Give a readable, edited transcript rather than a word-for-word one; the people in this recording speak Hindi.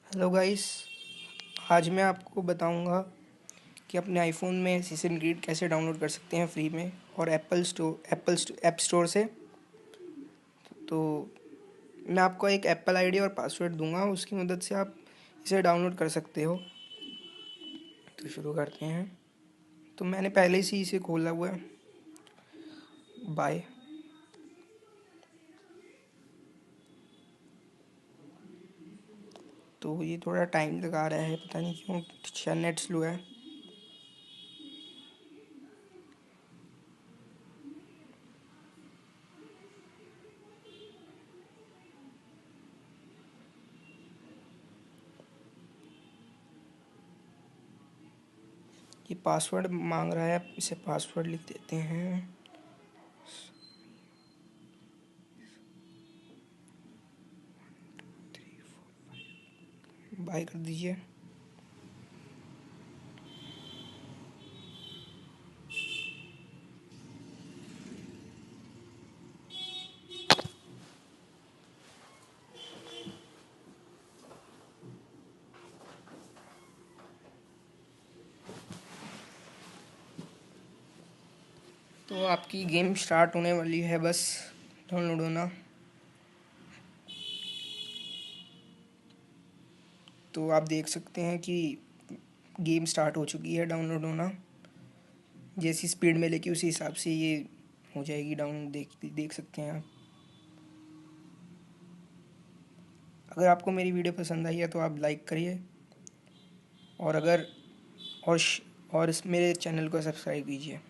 Hello guys. आज मैं आपको बताऊंगा कि अपने आईफोन में असैसिन क्रीड कैसे डाउनलोड कर सकते हैं फ्री में और ऐप स्टोर से। तो मैं आपको एक एप्पल आईडी और पासवर्ड दूंगा, उसकी मदद से आप इसे डाउनलोड कर सकते हो। तो शुरू करते हैं। तो मैंने पहले से ही इसे खोला हुआ है। बाय। तो ये थोड़ा टाइम लगा रहा है, पता नहीं क्यों, शायद नेट स्लो है। ये पासवर्ड मांग रहा है, इसे पासवर्ड लिख देते हैं। बाय कर दीजिए। तो आपकी गेम स्टार्ट होने वाली है, बस डाउनलोड होना। तो आप देख सकते हैं कि गेम स्टार्ट हो चुकी है डाउनलोड होना। जैसी स्पीड मिलेगी उसी हिसाब से ये हो जाएगी डाउन। देख सकते हैं आप। अगर आपको मेरी वीडियो पसंद आई है तो आप लाइक करिए, और अगर और श- और इस मेरे चैनल को सब्सक्राइब कीजिए।